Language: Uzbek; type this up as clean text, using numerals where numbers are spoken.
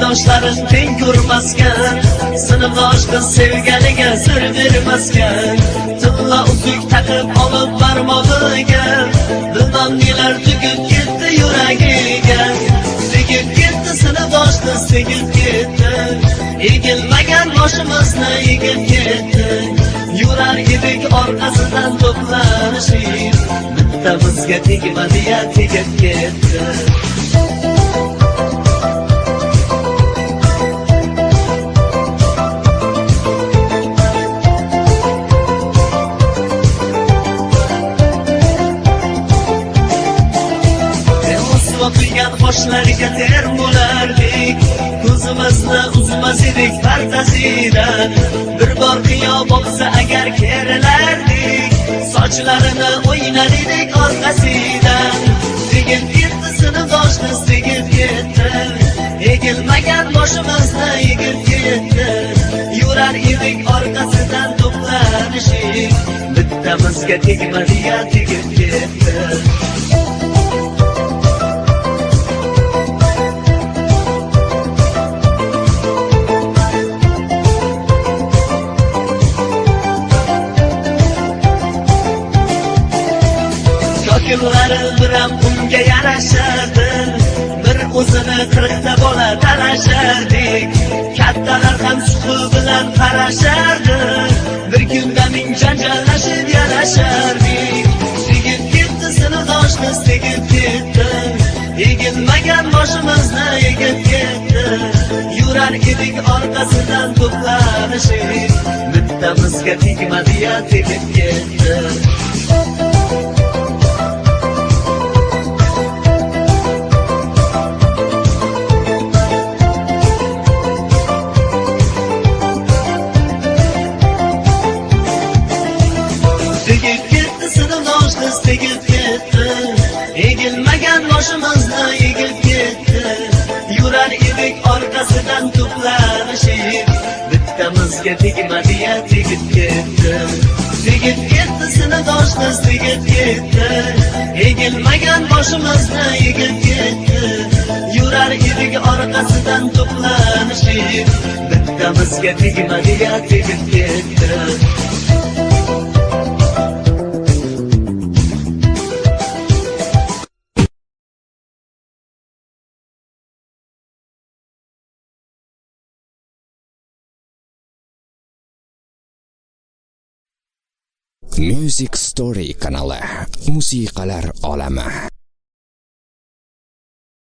Sinfdoshlarim teng ko'rmaskan, sinfdosh qiz sevganiga sir bermaskan. Tilla uzuk taqib olib barmog'iga, bilmam nelar tugib ketdi yuragiga. Tegib ketdi sinfdosh qiz, tegib ketdi, egilmagan boshimizni egib ketdi. Yurar edik orqasidan to'planishib, bittamizga tegmadi-ya, tegib ketdi. O'qigan qoshlariga ter bo'lardik, ko'zimizni uzmas edik partazidan. Bir bor qiyo bo'lsa agar kerilardik, sochlarini o'ynar edik orqasidan. Tegib ketdi sinfdosh qiz, tegib ketdi, egilmagan boshimizni egib ketdi. Yurar edik orqasidan to'planishib, bittamizga tegmadi-ya, tegib ketdi. Ko'klari biram unga yarashardi, bir o'zini qirqta bola talashardik. Kattalar ham suqi bilan qarashardi, bir kunda ming janjallashib yarashardik. Tegib ketdi sinfdosh qiz, tegib ketdi, egilmagan boshimizni egib ketdi. Yurar edik orqasidan to'planishib, bittamizga tegmadi-ya, tegib ketdi. Tegib ketdi sinfdosh qiz, tegib ketdi, egilmagan boshimizni egib ketdi. Yurar edik orqasidan to'planishib, bittamizga tegmadi-ya, tegib ketdi. Tegib ketdi sinfdosh qiz, tegib ketdi, egilmagan boshimizni egib ketdi. Yurar edik orqasidan to'planishib, bittamizga tegmadi-ya, tegib ketdi. Music Story kanali, musiqalar olami.